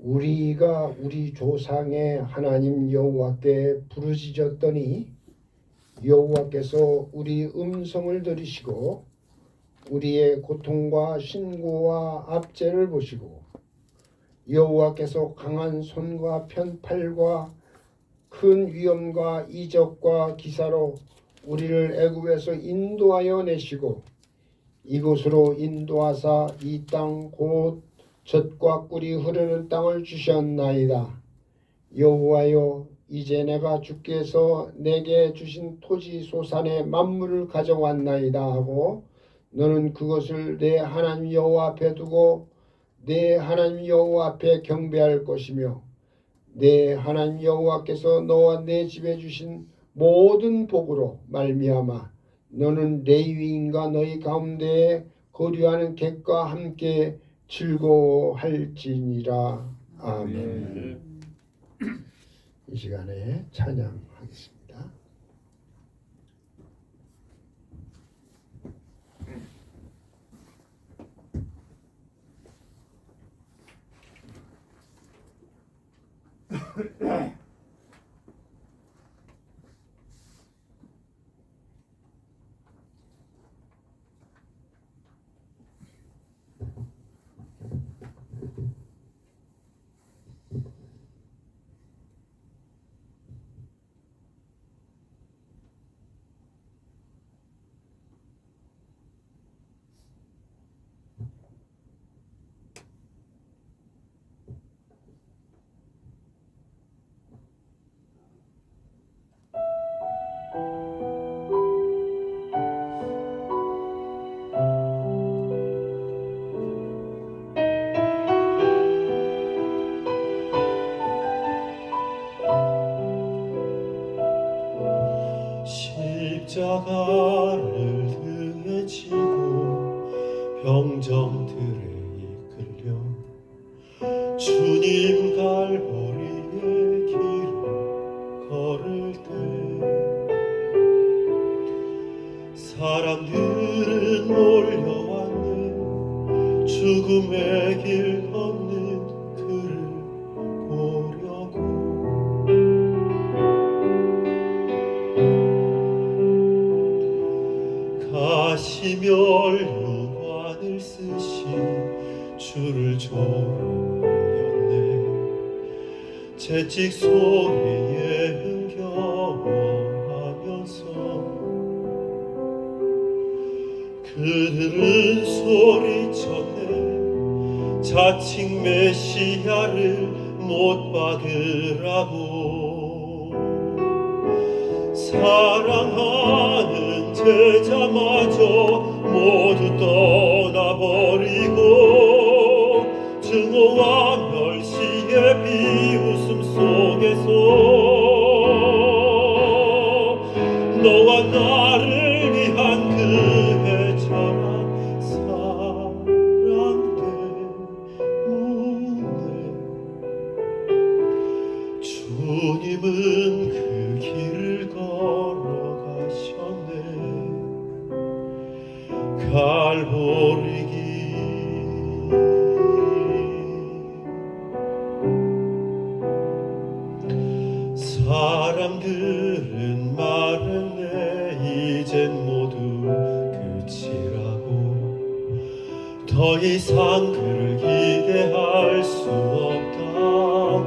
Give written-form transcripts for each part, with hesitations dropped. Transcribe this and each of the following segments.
우리가 우리 조상의 하나님 여호와께 부르짖었더니 여호와께서 우리 음성을 들으시고 우리의 고통과 신고와 압제를 보시고 여호와께서 강한 손과 편팔과 큰 위엄과 이적과 기사로 우리를 애굽에서 인도하여 내시고 이곳으로 인도하사 이 땅 곧 젖과 꿀이 흐르는 땅을 주셨나이다. 여호와여, 이제 내가 주께서 내게 주신 토지 소산의 만물을 가져왔나이다 하고 너는 그것을 내 하나님 여호와 앞에 두고 내 하나님 여호와 앞에 경배할 것이며 내 하나님 여호와께서 너와 내 집에 주신 모든 복으로 말미암아 너는 레위인과 너희 가운데에 거류하는 객과 함께 즐거워할지니라. 아멘. 이 시간에 찬양하겠습니다. 십자가를 등에 지고 병정들에 이끌려 주님 갈보리의 길을 걸을 때 사람들은 몰려왔네. 죽음의 길 걷는 그를 보려고. 가시멸 유관을 쓰신 주를 조르였네. 채찍 소리에 흥겨워하면서 그들은 소리쳤네. 자칭 메시아를 못 받으라고. 사랑하는 제자마저 모두 떠나버리고 증오와 멸시의 비웃음 속에서 너와 나를 위한 그의 자랑 사랑 때문에 주님은 그 길을 걸어가셨네. 갈보리 길. 사람들은 말했네. 이젠 모두 끝이라고. 더 이상 그를 기대할 수 없다고.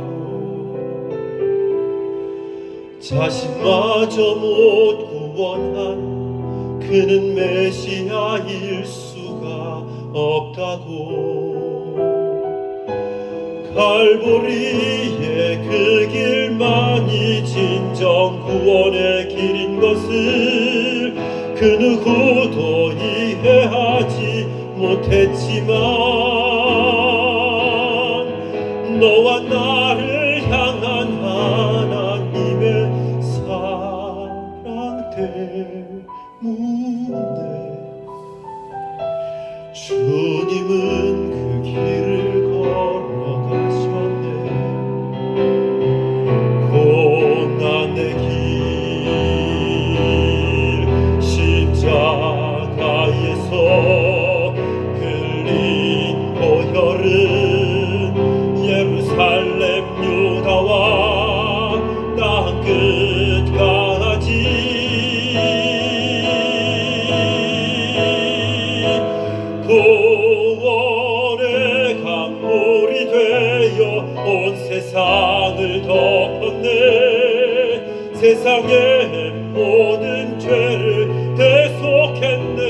자신마저 못 구원한 그는 메시아일 수가 없다고. 갈보리의 그 길만이 진정 구원의 길인 것을 그 누구도 이해하지 못했지만 너와 나를 향한 하나님의 사랑 때문에 주님은 그 길을 걸어가셨네. 고난의 길 십자가에서 흘린 보혈은 예루살렘 예루살렘 유다와 땅 끝까지 구원의 강물이 되어 온 세상을 덮었네. 세상의 모든 죄를 대속했네.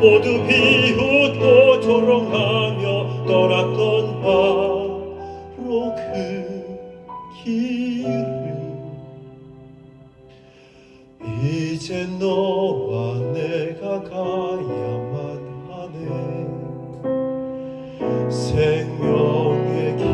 모두 비웃고 조롱하며 떠났던 바로 그 길을 이제 너와 내가 가야만 하네. 생명의 길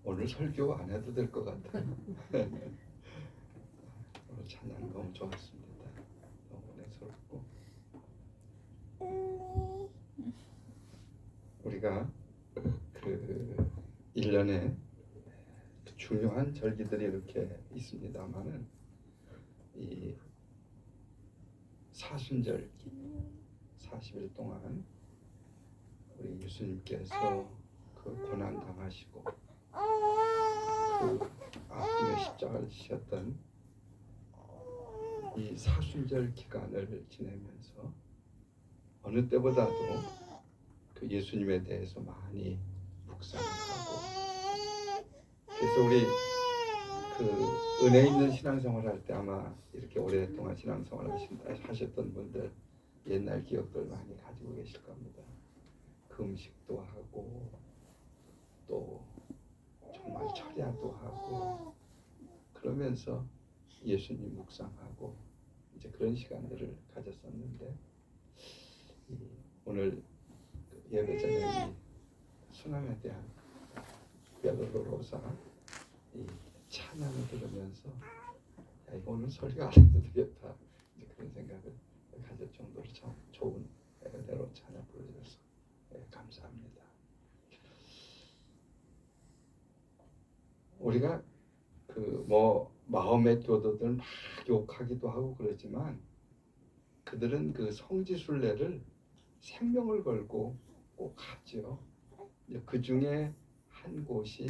오늘 설교 안 해도 될 것 같아요. 오늘 찬양 너무 좋았습니다. 너무 은혜스럽고 우리가 그 1년에 중요한 절기들이 이렇게 있습니다만은 이 사순절기 40일 동안 우리 예수님께서 그 고난 당하시고 그 아픔의 십자가를 지셨던 이 사순절 기간을 지내면서 어느 때보다도 그 예수님에 대해서 많이 묵상하고, 그래서 우리 그 은혜 있는 신앙생활 할 때 아마 이렇게 오랫동안 신앙생활 하셨던 분들 옛날 기억들 많이 가지고 계실 겁니다. 그 음식도 하고 또 정말 철야도 하고 그러면서 예수님 묵상하고 이제 그런 시간들을 가졌었는데, 오늘 예배 전에 이 순환에 대한 베드로로사 이 찬양을 들으면서 야, 이거 오늘 설교 안 해도 되겠다, 이제 그런 생각을 가질 정도로 참 좋은 은혜로 찬양 부르셔서 감사합니다. 우리가 그 뭐 마음의 교도들 막 욕하기도 하고 그러지만 그들은 그 성지순례를 생명을 걸고 꼭 하죠. 그 중에 한 곳이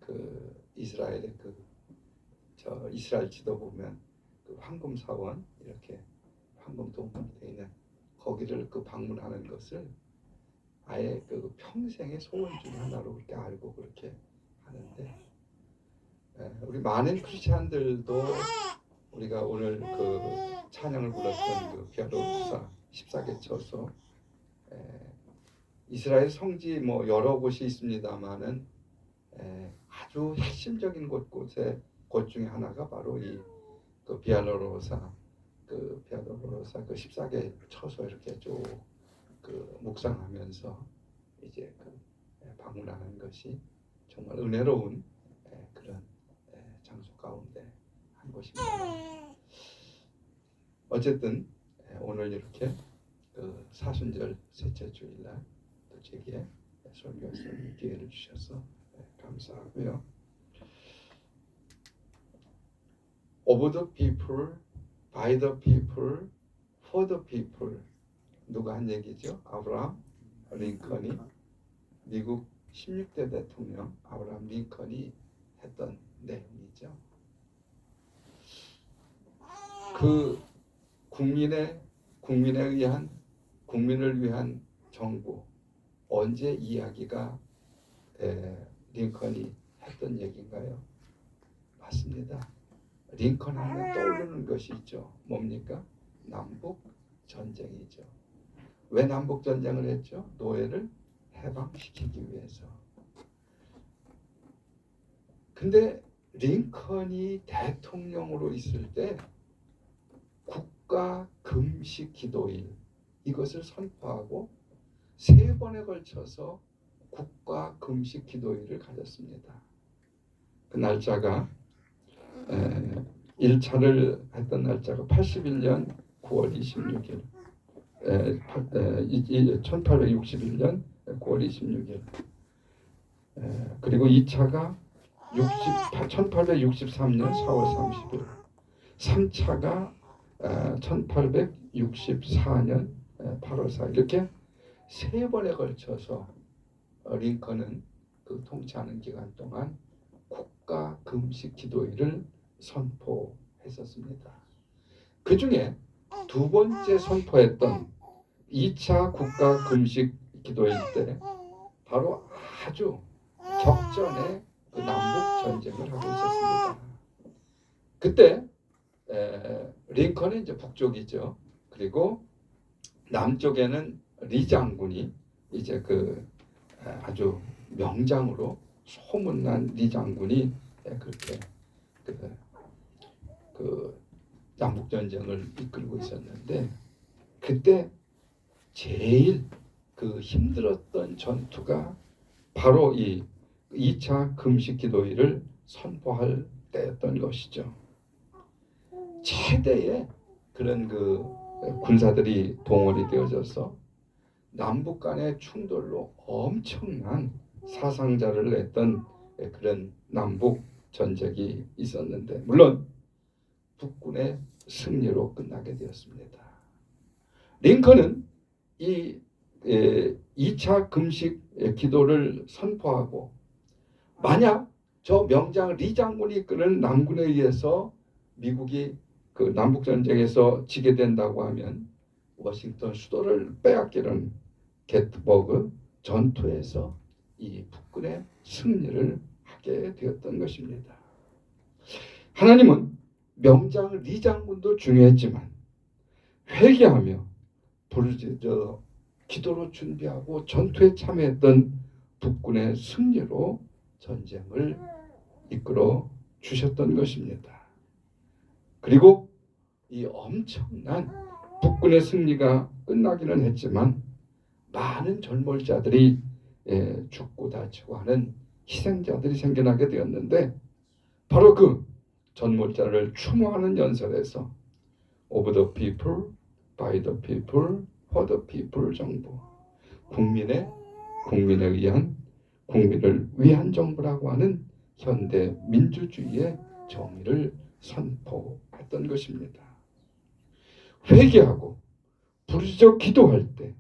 그 이스라엘의 저 이스라엘 지도 보면 그 황금 사원 이렇게 황금 동굴 되어 있는 거기를 그 방문하는 것을 아예 그 평생의 소원 중에 하나로 그렇게 알고 그렇게 하는데, 우리 많은 크리스찬들도 우리가 오늘 그 찬양을 불렀던 그 베드로로사 14개 처소, 이스라엘 성지 뭐 여러 곳이 있습니다만은 아주 핵심적인 곳 중에 하나가 바로 이 그 베드로로사 그 14개 처소 이렇게 쭉 그 묵상하면서 이제 그 방문하는 것이 정말 은혜로운 그런 장소 가운데 한 곳입니다. 어쨌든 오늘 이렇게 그 사순절 셋째 주일날 또 제게 설교할 수 있는 기회를 주셔서 감사하고요. Of the people, by the people, for the people. 누가 한 얘기죠? 아브라함 링컨이, 미국 16대 대통령 아브라함 링컨이 했던 내용이죠. 그 국민을 위한 정부, 언제 이야기가 링컨이 했던 얘기인가요? 맞습니다. 링컨 하면 떠오르는 것이 있죠. 뭡니까? 남북 전쟁이죠. 왜 남북 전쟁을 했죠? 노예를 해방시키기 위해서. 근데 링컨이 대통령으로 있을 때 국가 금식 기도일 이것을 선포하고 3번에 걸쳐서 국가 금식 기도일을 가졌습니다. 그 날짜가 1차를 했던 날짜가 81년 9월 26일 1861년 9월 26일 그리고 2차가 1863년 4월 30일 3차가 1864년 8월 4일 이렇게 3번에 걸쳐서 링컨은 그 통치하는 기간 동안 국가 금식 기도일을 선포했었습니다. 그 중에 2번째 선포했던 2차 국가 금식 기도일 때 바로 아주 격전의 그 남북 전쟁을 하고 있었습니다. 그때 링컨은 이제 북쪽이죠. 그리고 남쪽에는 리 장군이 이제 그 아주 명장으로 소문난 리 장군이 그렇게 그 남북 전쟁을 이끌고 있었는데 그때 제일 그 힘들었던 전투가 바로 이 2차 금식 기도일을 선포할 때였던 것이죠. 최대의 그런 그 군사들이 동원이 되어져서 남북 간의 충돌로 엄청난 사상자를 냈던 그런 남북 전쟁이 있었는데 물론 북군의 승리로 끝나게 되었습니다. 링컨은 이 2차 금식 기도를 선포하고 만약 저 명장 리 장군이 이끄는 남군에 의해서 미국이 그 남북 전쟁에서 지게 된다고 하면 워싱턴 수도를 빼앗기는 게트버그 전투에서 이 북군의 승리를 하게 되었던 것입니다. 하나님은 명장 리 장군도 중요했지만 회개하며 부르짖어 기도로 준비하고 전투에 참여했던 북군의 승리로 전쟁을 이끌어 주셨던 것입니다. 그리고 이 엄청난 북군의 승리가 끝나기는 했지만 많은 절몰자들이 죽고 다치고 하는 희생자들이 생겨나게 되었는데 바로 그 전몰자를 추모하는 연설에서 Of the people, by the people, for the people 정부 국민에 의한 국민을 위한 정부라고 하는 현대 민주주의의 정의를 선포했던 것입니다. 회개하고 부르짖어 기도할 때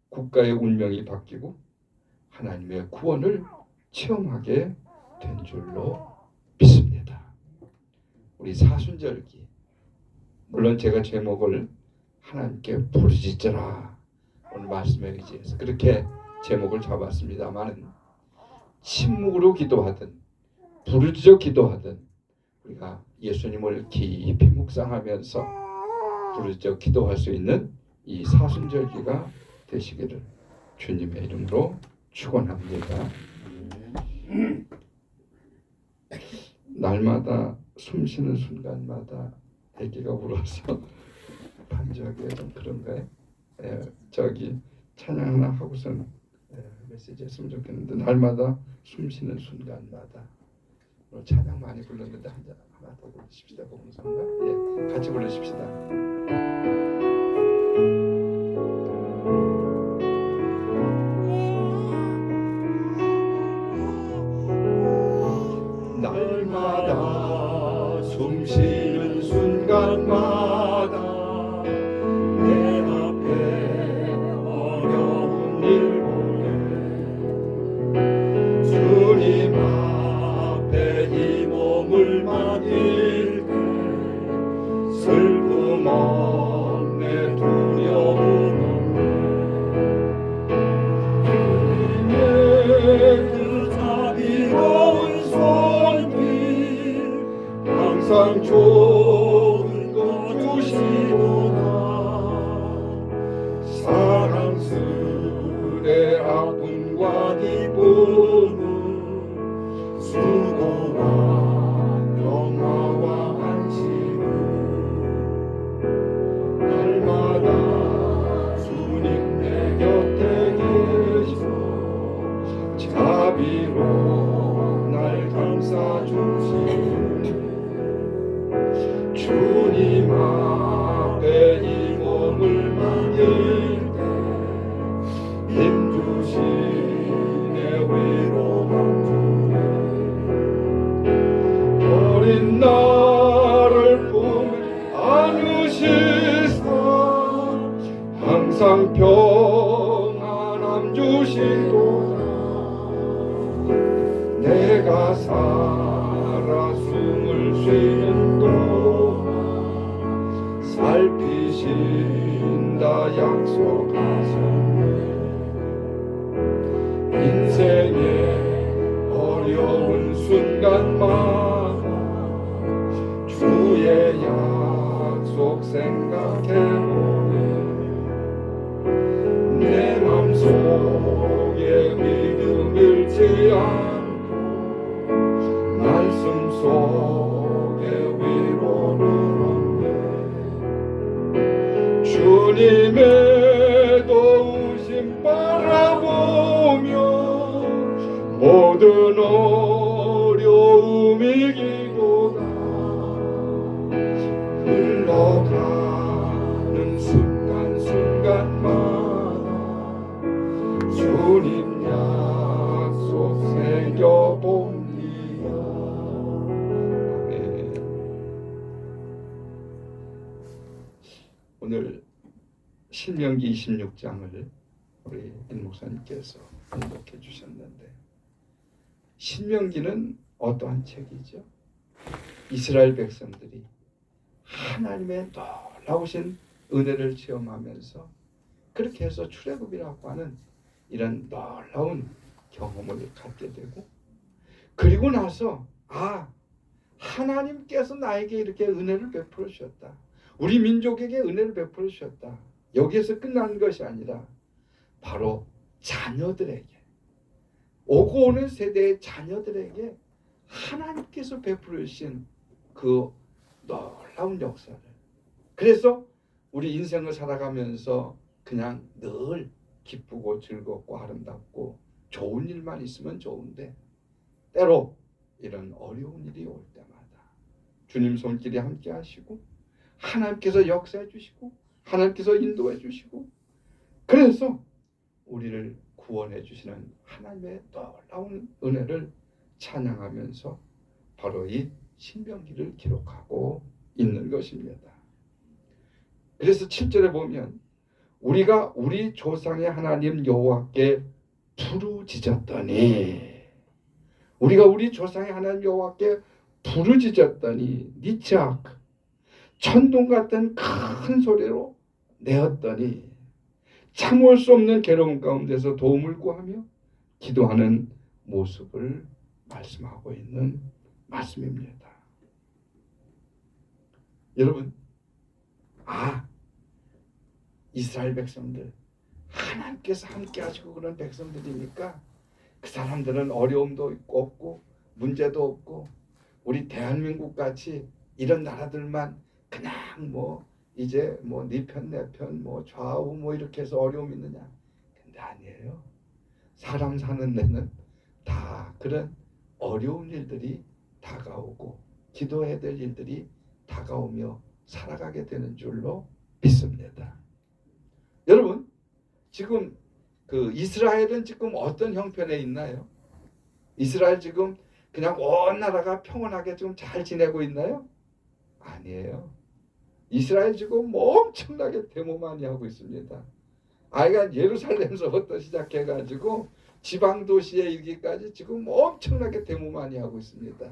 국가의 운명이 바뀌고 하나님의 구원을 체험하게 된 줄로 믿습니다. 우리 사순절기 물론 제가 제목을 하나님께 부르짖으라 오늘 말씀에 의지해서 그렇게 제목을 잡았습니다만 침묵으로 기도하든 부르짖어 기도하든 우리가 예수님을 깊이 묵상하면서 부르짖어 기도할 수 있는 이 사순절기가 되시기를 주님의 이름으로 축원합니다. 날마다 숨쉬는 순간마다 아기가 울어서 반주하기가 좀 그런가요? 저기 찬양 하나 하고선 메시지 했으면 좋겠는데 날마다 숨쉬는 순간마다 오늘 찬양 많이 불렀는데 하나 더 부르십시다. 복음성가 같이 부르십시다. 날마다 숨쉬는 순간마다 내 앞에 어려운 일 보내 주님 앞에 이 몸을 맡길 때 슬픔 없네 두려움 없네 주님의 그 자비로운 항상 좋은 것 주시도다 사랑스레 아픔과 기쁨은 수고와 주님 앞에 이 몸을 맡길 때 힘주시네 위로만 주네 어린 나를 품에 안으시사 항상 평안함 주시도다 내가 살아 숨을 쉬는 동안 살피신다 약속하셨네 인생의 어려운 순간마다 주의 약속 생각해보네 내 맘속에 믿음 잃지 않고 말씀 속에 위로를 얻네 주님의 도우심 바라보며 모든 어려움이 기도가 흘러가는 순간순간마다 주님 약속 새겨봅니다. 아멘. 오늘 신명기 26장을 우리 임 목사님께서 공독해 주셨는데 신명기는 어떠한 책이죠? 이스라엘 백성들이 하나님의 놀라우신 은혜를 체험하면서 그렇게 해서 출애굽이라고 하는 이런 놀라운 경험을 갖게 되고 그리고 나서 하나님께서 나에게 이렇게 은혜를 베풀어 주셨다. 우리 민족에게 은혜를 베풀어 주셨다. 여기에서 끝난 것이 아니라 바로 자녀들에게 오고 오는 세대의 자녀들에게 하나님께서 베풀어 주신 그 놀라운 역사를 그래서 우리 인생을 살아가면서 그냥 늘 기쁘고 즐겁고 아름답고 좋은 일만 있으면 좋은데 때로 이런 어려운 일이 올 때마다 주님 손길이 함께 하시고 하나님께서 역사해 주시고 하나님께서 인도해 주시고 그래서 우리를 구원해 주시는 하나님의 놀라운 은혜를 찬양하면서 바로 이 신명기를 기록하고 있는 것입니다. 그래서 7절에 보면 우리가 우리 조상의 하나님 여호와께 부르짖었더니 우리가 우리 조상의 하나님 여호와께 부르짖었더니 니치악 천둥 같은 큰 소리로 내었더니 참을 수 없는 괴로움 가운데서 도움을 구하며 기도하는 모습을 말씀하고 있는 말씀입니다. 여러분, 이스라엘 백성들 하나님께서 함께 하시고 그런 백성들이니까 그 사람들은 어려움도 없고 문제도 없고 우리 대한민국 같이 이런 나라들만 그냥 이제 네 편 내 편 좌우 이렇게 해서 어려움 있느냐? 근데 아니에요. 사람 사는 데는 다 그런 어려운 일들이 다가오고 기도해야 될 일들이 다가오며 살아가게 되는 줄로 믿습니다. 여러분, 지금 그 이스라엘은 지금 어떤 형편에 있나요? 이스라엘 지금 그냥 온 나라가 평온하게 좀 잘 지내고 있나요? 아니에요. 이스라엘 지금 엄청나게 데모 많이 하고 있습니다. 예루살렘서부터 시작해가지고 지방 도시에 이르기까지 지금 엄청나게 데모 많이 하고 있습니다.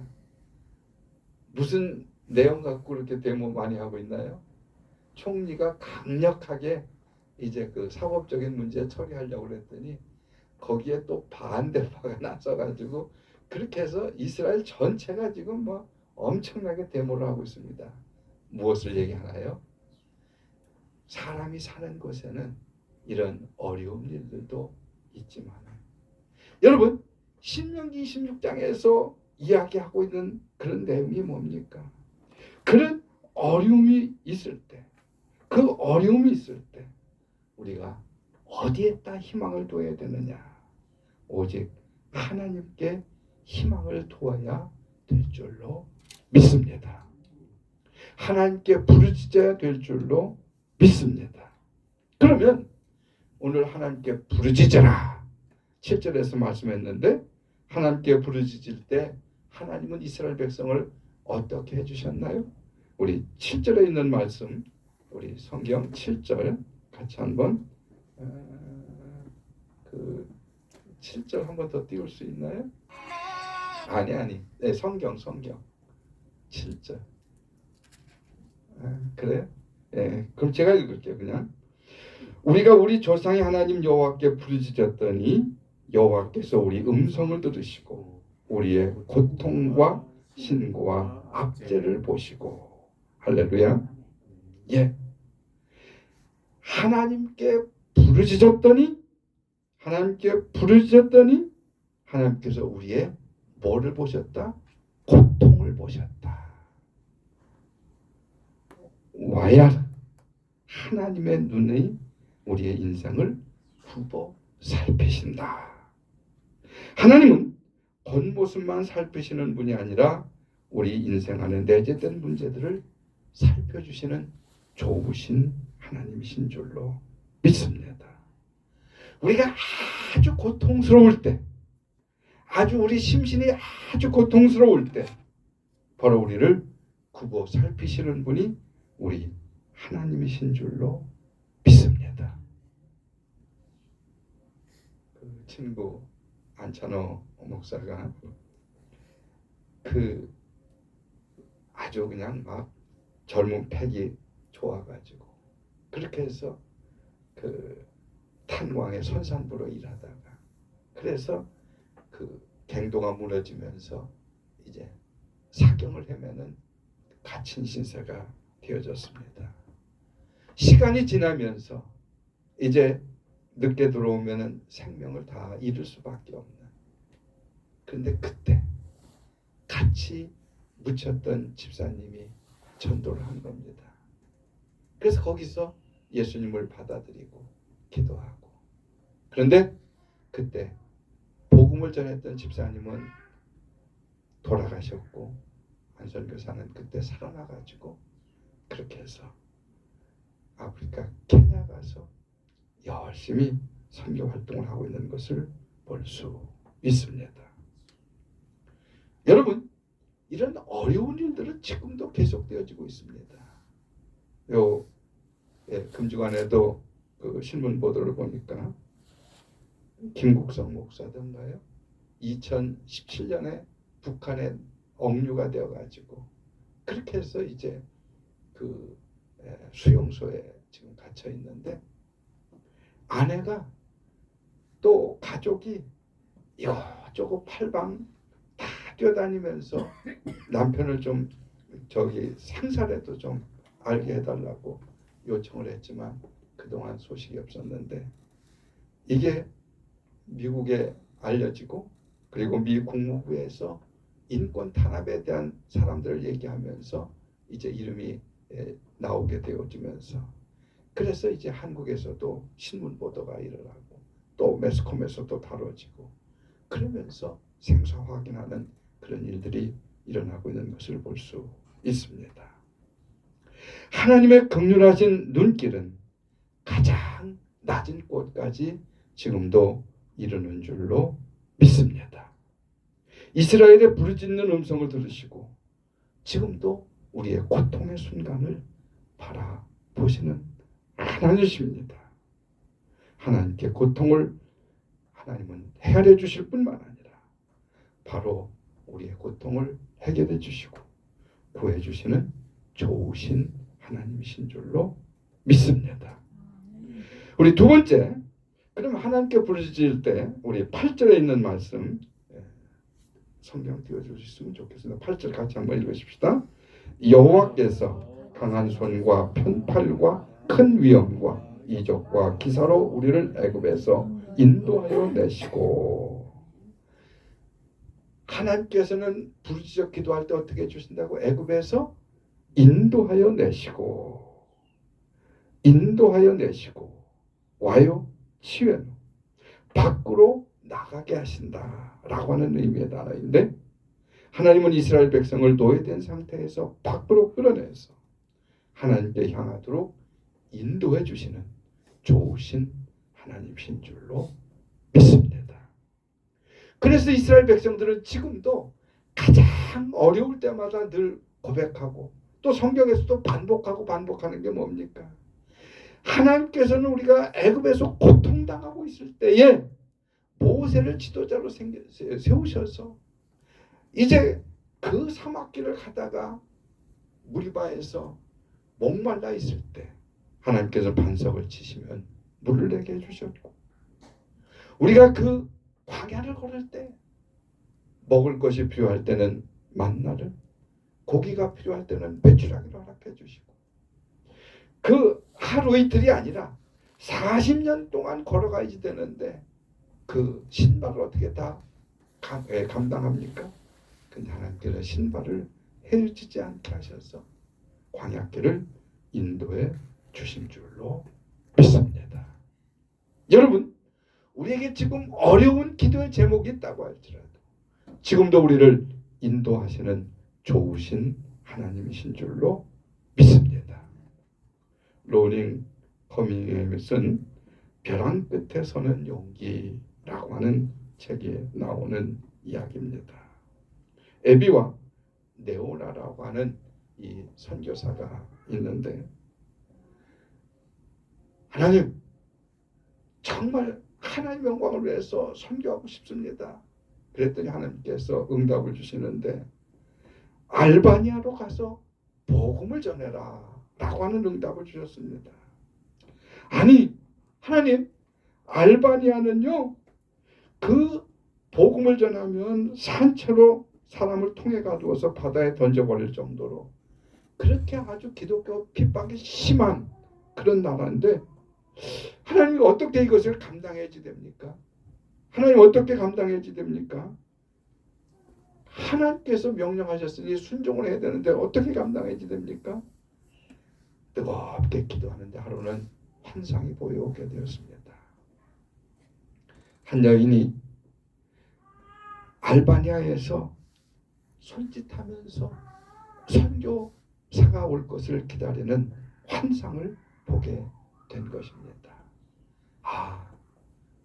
무슨 내용 갖고 그렇게 데모 많이 하고 있나요? 총리가 강력하게 이제 그 사법적인 문제 처리하려고 그랬더니 거기에 또 반대파가 나서가지고 그렇게 해서 이스라엘 전체가 지금 엄청나게 데모를 하고 있습니다. 무엇을 얘기하나요? 사람이 사는 곳에는 이런 어려운 일들도 있지만 여러분 신명기 26장에서 이야기하고 있는 그런 내용이 뭡니까? 그런 어려움이 있을 때 그 어려움이 있을 때 우리가 어디에다 희망을 둬야 되느냐? 오직 하나님께 희망을 두어야 될 줄로 믿습니다. 하나님께 부르짖어야 될 줄로 믿습니다. 그러면 오늘 하나님께 부르짖어라 7절에서 말씀했는데, 하나님께 부르짖을 때 하나님은 이스라엘 백성을 어떻게 해주셨나요? 우리 7절에 있는 말씀, 우리 성경 7절 같이 한번 그 7절 한번 더 띄울 수 있나요? 아니 네, 성경 7절. 그래요? 네, 그럼 제가 읽을게요. 그냥 우리가 우리 조상의 하나님 여호와께 부르짖었더니 여호와께서 우리 음성을 들으시고 우리의 고통과 신고와 압제를 보시고. 할렐루야. 예, 하나님께 부르짖었더니 하나님께서 우리의 뭐를 보셨다? 고통을 보셨다. 와야 하나님의 눈이 우리의 인생을 굽어 살피신다. 하나님은 겉모습만 살피시는 분이 아니라 우리 인생 안에 내재된 문제들을 살펴주시는 좋으신 하나님이신 줄로 믿습니다. 우리가 아주 고통스러울 때, 아주 우리 심신이 아주 고통스러울 때 바로 우리를 굽어 살피시는 분이 우리 하나님이신 줄로 믿습니다. 그 친구 안찬호 목사가 그 아주 그냥 막 젊은 패기 좋아가지고 그렇게 해서 그 탄광의 선산부로 일하다가, 그래서 그 갱도가 무너지면서 이제 사경을 헤매는 갇힌 신세가 되어졌습니다. 시간이 지나면서 이제 늦게 들어오면은 생명을 다 잃을 수밖에 없는, 그런데 그때 같이 묻혔던 집사님이 전도를 한 겁니다. 그래서 거기서 예수님을 받아들이고 기도하고, 그런데 그때 복음을 전했던 집사님은 돌아가셨고 안선교사는 그때 살아나가지고 그렇게 해서 아프리카 케냐 가서 열심히 선교 활동을 하고 있는 것을 볼 수 있습니다. 여러분, 이런 어려운 일들은 지금도 계속되어지고 있습니다. 금주간에도 그 신문 보도를 보니까 김국성 목사던가요? 2017년에 북한에 억류가 되어가지고 그렇게 해서 이제 그 수용소에 지금 갇혀 있는데, 아내가 또 가족이 이것저것 팔방 다 뛰어다니면서 남편을 좀 저기 상사라도 좀 알게 해달라고 요청을 했지만 그동안 소식이 없었는데, 이게 미국에 알려지고 그리고 미 국무부에서 인권 탄압에 대한 사람들을 얘기하면서 이제 이름이 나오게 되어지면서, 그래서 이제 한국에서도 신문 보도가 일어나고 또 매스컴에서도 다뤄지고 그러면서 생사 확인하는 그런 일들이 일어나고 있는 것을 볼 수 있습니다. 하나님의 긍휼하신 눈길은 가장 낮은 곳까지 지금도 이르는 줄로 믿습니다. 이스라엘의 부르짖는 음성을 들으시고 지금도 우리의 고통의 순간을 바라보시는 하나님이십니다. 하나님께 고통을 하나님은 헤아려 주실 뿐만 아니라 바로 우리의 고통을 해결해 주시고 구해 주시는 좋으신 하나님이신 줄로 믿습니다. 우리 두 번째, 그럼 하나님께 부르짖을 때 우리 8절에 있는 말씀 성경 띄워주셨으면 좋겠습니다. 8절 같이 한번 읽으십시다. 여호와께서 강한 손과 편팔과 큰 위엄과 이적과 기사로 우리를 애굽에서 인도하여 내시고. 하나님께서는 부르짖어 기도할 때 어떻게 해주신다고? 애굽에서 인도하여 내시고 와요 치외노 밖으로 나가게 하신다라고 하는 의미의 단어인데, 하나님은 이스라엘 백성을 노예된 상태에서 밖으로 끌어내서 하나님께 향하도록 인도해 주시는 좋으신 하나님이신 줄로 믿습니다. 그래서 이스라엘 백성들은 지금도 가장 어려울 때마다 늘 고백하고 또 성경에서도 반복하는 게 뭡니까? 하나님께서는 우리가 애굽에서 고통당하고 있을 때에 모세를 지도자로 세우셔서 이제 그 사막길을 가다가 무리바에서 목말라 있을 때 하나님께서 반석을 치시면 물을 내게 해주셨고, 우리가 그 광야를 걸을 때 먹을 것이 필요할 때는 만나를, 고기가 필요할 때는 메추라기를 허락해 주시고, 그 하루 이틀이 아니라 40년 동안 걸어가야지 되는데 그 신발을 어떻게 다 감당합니까? 근데 하나님께서 신발을 헤어지지 않게 하셔서 광야길을 인도해 주신 줄로 믿습니다. 여러분, 우리에게 지금 어려운 기도의 제목이 있다고 할지라도 지금도 우리를 인도하시는 좋으신 하나님이신 줄로 믿습니다. 로닝 커밍에 쓴 벼랑 끝에 서는 용기라고 하는 책에 나오는 이야기입니다. 에비와 네오라라고 하는 이 선교사가 있는데, 하나님, 정말 하나님 영광을 위해서 선교하고 싶습니다. 그랬더니 하나님께서 응답을 주시는데, 알바니아로 가서 복음을 전해라 라고 하는 응답을 주셨습니다. 아니, 하나님, 알바니아는요, 그 복음을 전하면 산채로 사람을 통해 가두어서 바다에 던져버릴 정도로 그렇게 아주 기독교 핍박이 심한 그런 나라인데, 하나님이 어떻게 이것을 감당해야지 됩니까? 하나님 어떻게 감당해야지 됩니까? 하나님께서 명령하셨으니 순종을 해야 되는데 어떻게 감당해야지 됩니까? 뜨겁게 기도하는데 하루는 환상이 보여오게 되었습니다. 한 여인이 알바니아에서 손짓하면서 선교사가 올 것을 기다리는 환상을 보게 된 것입니다.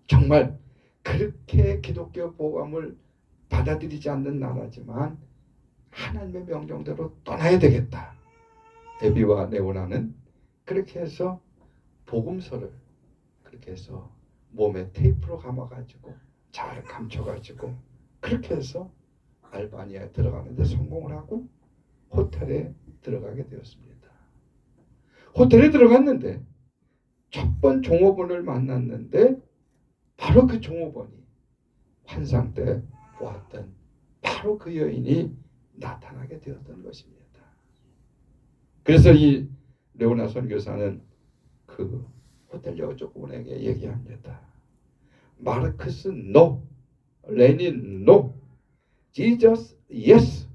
정말 그렇게 기독교 복음을 받아들이지 않는 나라지만 하나님의 명령대로 떠나야 되겠다. 에비와 네오라는 그렇게 해서 복음서를 그렇게 해서 몸에 테이프로 감아가지고 잘 감춰가지고 그렇게 해서 알바니아에 들어가는데 성공을 하고 호텔에 들어가게 되었습니다. 호텔에 들어갔는데 첫 번 종업원을 만났는데 바로 그 종업원이 환상 때 보았던 바로 그 여인이 나타나게 되었던 것입니다. 그래서 이 레오나 선교사는 그 호텔 여직원에게 얘기합니다. 마르크스 노, 레닌 노, 지저스 예스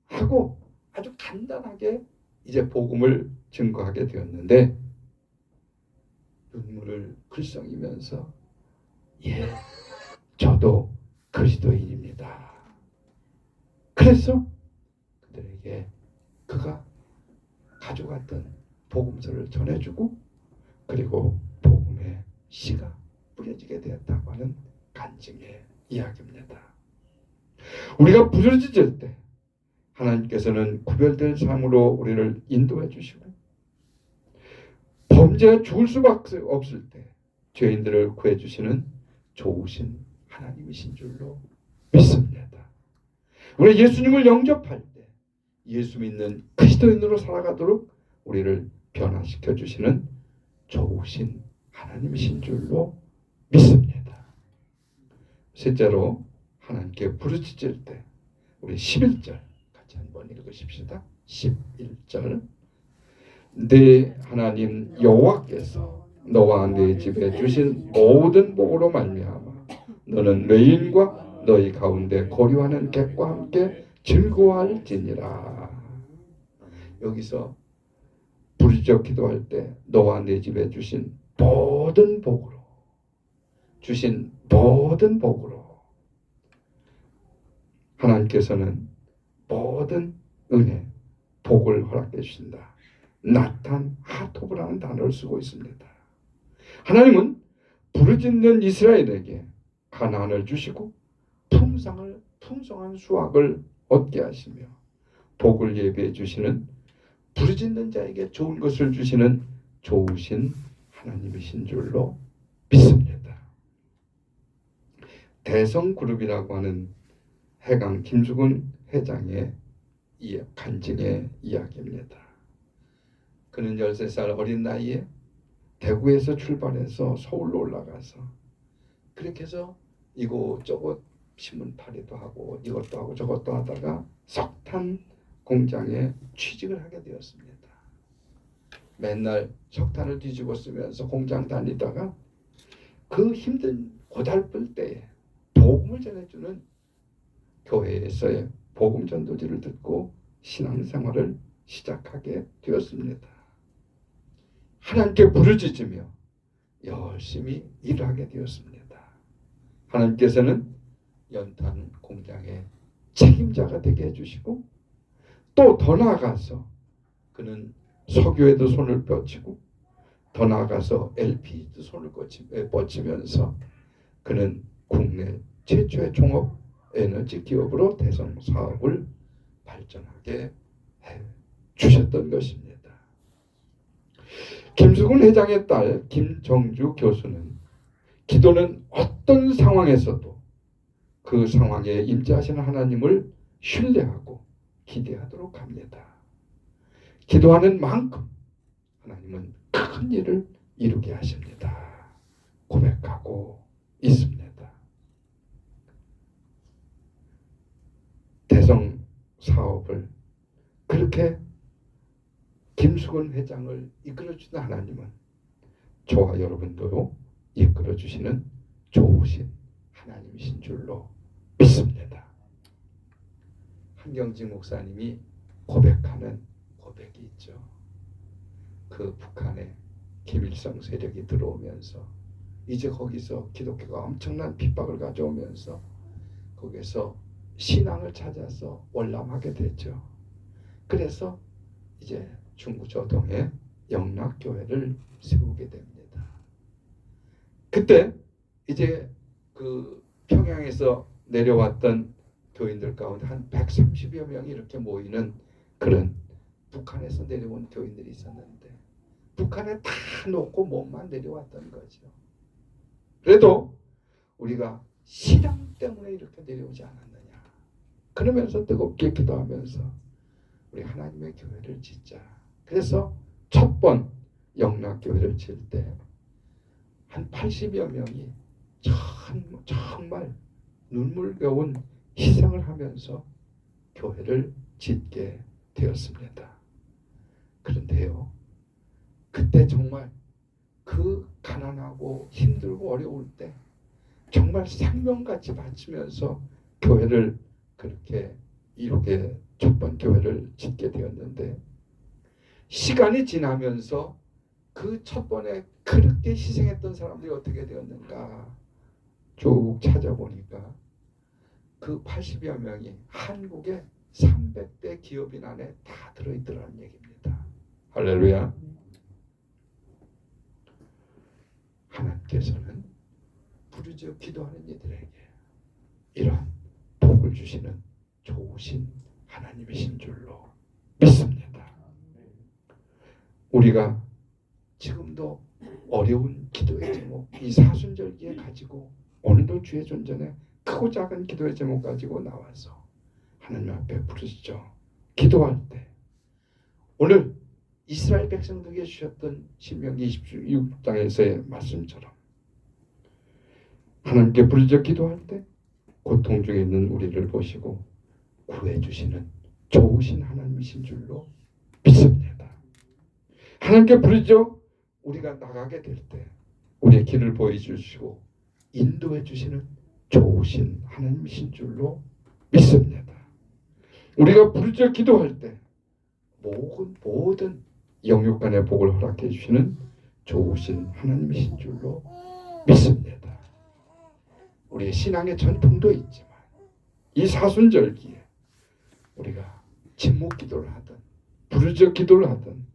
하고 아주 간단하게 이제 복음을 증거하게 되었는데, 눈물을 글썽이면서 예, 저도 그리스도인입니다. 그래서 그들에게 그가 가져갔던 복음서를 전해주고 그리고 복음의 씨가 뿌려지게 되었다고 하는 간증의 이야기입니다. 우리가 부르짖을 때 하나님께서는 구별된 삶으로 우리를 인도해 주시고, 범죄에 죽을 수밖에 없을 때 죄인들을 구해 주시는 좋으신 하나님이신 줄로 믿습니다. 우리 예수님을 영접할 때 예수 믿는 그리스도인으로 살아가도록 우리를 변화시켜 주시는 좋으신 하나님이신 줄로 믿습니다. 셋째로 하나님께 부르짖을 때 우리 11절 같이 한번 읽으십시다. 11절. 네 하나님 여호와께서 너와 네 집에 주신 모든 복으로 말미암아 너는 레인과 너희 가운데 거류하는 객과 함께 즐거워할지니라. 여기서 부르짖어 기도할 때 너와 네 집에 주신 모든 복으로 하나님께서는 모든 은혜, 복을 허락해 주신다. 나탄, 하토브라는 단어를 쓰고 있습니다. 하나님은 부르짖는 이스라엘에게 가나안을 주시고 풍성한 수확을 얻게 하시며 복을 예비해 주시는 부르짖는 자에게 좋은 것을 주시는 좋으신 하나님이신 줄로 믿습니다. 대성그룹이라고 하는 해강 김수근 회장의 간증의 이야기입니다. 그는 13살 어린 나이에 대구에서 출발해서 서울로 올라가서 그렇게 해서 이곳저곳 신문팔이도 하고 이것도 하고 저것도 하다가 석탄 공장에 취직을 하게 되었습니다. 맨날 석탄을 뒤집어 쓰면서 공장 다니다가 그 힘든 고달플 때에 복음을 전해주는 교회에서의 복음 전도지를 듣고 신앙생활을 시작하게 되었습니다. 하나님께 부르짖으며 열심히 일을 하게 되었습니다. 하나님께서는 연탄 공장의 책임자가 되게 해주시고 또 더 나아가서 그는 석유에도 손을 뻗치고 더 나아가서 LPG도 손을 뻗치면서 그는 국내 최초의 종합 에너지 기업으로 대성 사업을 발전하게 해 주셨던 것입니다. 김수근 회장의 딸 김정주 교수는 기도는 어떤 상황에서도 그 상황에 임재하시는 하나님을 신뢰하고 기대하도록 합니다. 기도하는 만큼 하나님은 큰 일을 이루게 하십니다. 고백하고 있습니다. 대성 사업을 그렇게 김수근 회장을 이끌어주는 하나님은 저와 여러분도 이끌어주시는 좋으신 하나님이신 줄로 믿습니다. 한경직 목사님이 고백하는 고백이 있죠. 그 북한에 김일성 세력이 들어오면서 이제 거기서 기독교가 엄청난 핍박을 가져오면서 거기서 신앙을 찾아서 월남하게 됐죠. 그래서 이제 중구 조동에 영락교회를 세우게 됩니다. 그때 이제 그 평양에서 내려왔던 교인들 가운데 한 130여 명이 이렇게 모이는 그런 북한에서 내려온 교인들이 있었는데 북한에 다 놓고 몸만 내려왔던 거죠. 그래도 우리가 신앙 때문에 이렇게 내려오지 않았느냐. 그러면서 뜨겁게 기도하면서 우리 하나님의 교회를 짓자. 그래서 첫 번 영락교회를 질 때 한 80여 명이 정말 눈물겨운 희생을 하면서 교회를 짓게 되었습니다. 그런데요, 그때 정말 그 가난하고 힘들고 어려울 때 정말 생명같이 바치면서 교회를 그렇게 이렇게 첫 번 교회를 짓게 되었는데 시간이 지나면서 그 첫 번에 그렇게 희생했던 사람들이 어떻게 되었는가 쭉 찾아보니까 그 80여 명이 한국의 300대 기업인 안에 다 들어있더라는 얘기입니다. 할렐루야. 하나님께서는 부르짖어 기도하는 이들에게 이러한 복을 주시는 좋으신 하나님이신 줄로 믿습니다. 우리가 지금도 어려운 기도의 제목, 이 사순절기에 가지고 오늘도 주의 존전에 크고 작은 기도의 제목 가지고 나와서 하나님 앞에 부르짖어 기도할 때 오늘 이스라엘 백성들에게 주셨던 신명기 26장에서의 말씀처럼 하나님께 부르짖어 기도할 때 고통 중에 있는 우리를 보시고 구해주시는 좋으신 하나님이신 줄로 믿습니다. 하나님께 부르짖어 우리가 나가게 될 때 우리의 길을 보여주시고 인도해 주시는 좋으신 하나님이신 줄로 믿습니다. 우리가 부르짖어 기도할 때 모든 영육간의 복을 허락해 주시는 좋으신 하나님이신 줄로 믿습니다. 우리의 신앙의 전통도 있지만 이 사순절기에 우리가 침묵 기도를 하든 부르짖어 기도를 하든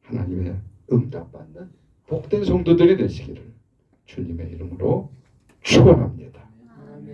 하나님의 응답받는 복된 성도들이 되시기를 주님의 이름으로 축원합니다.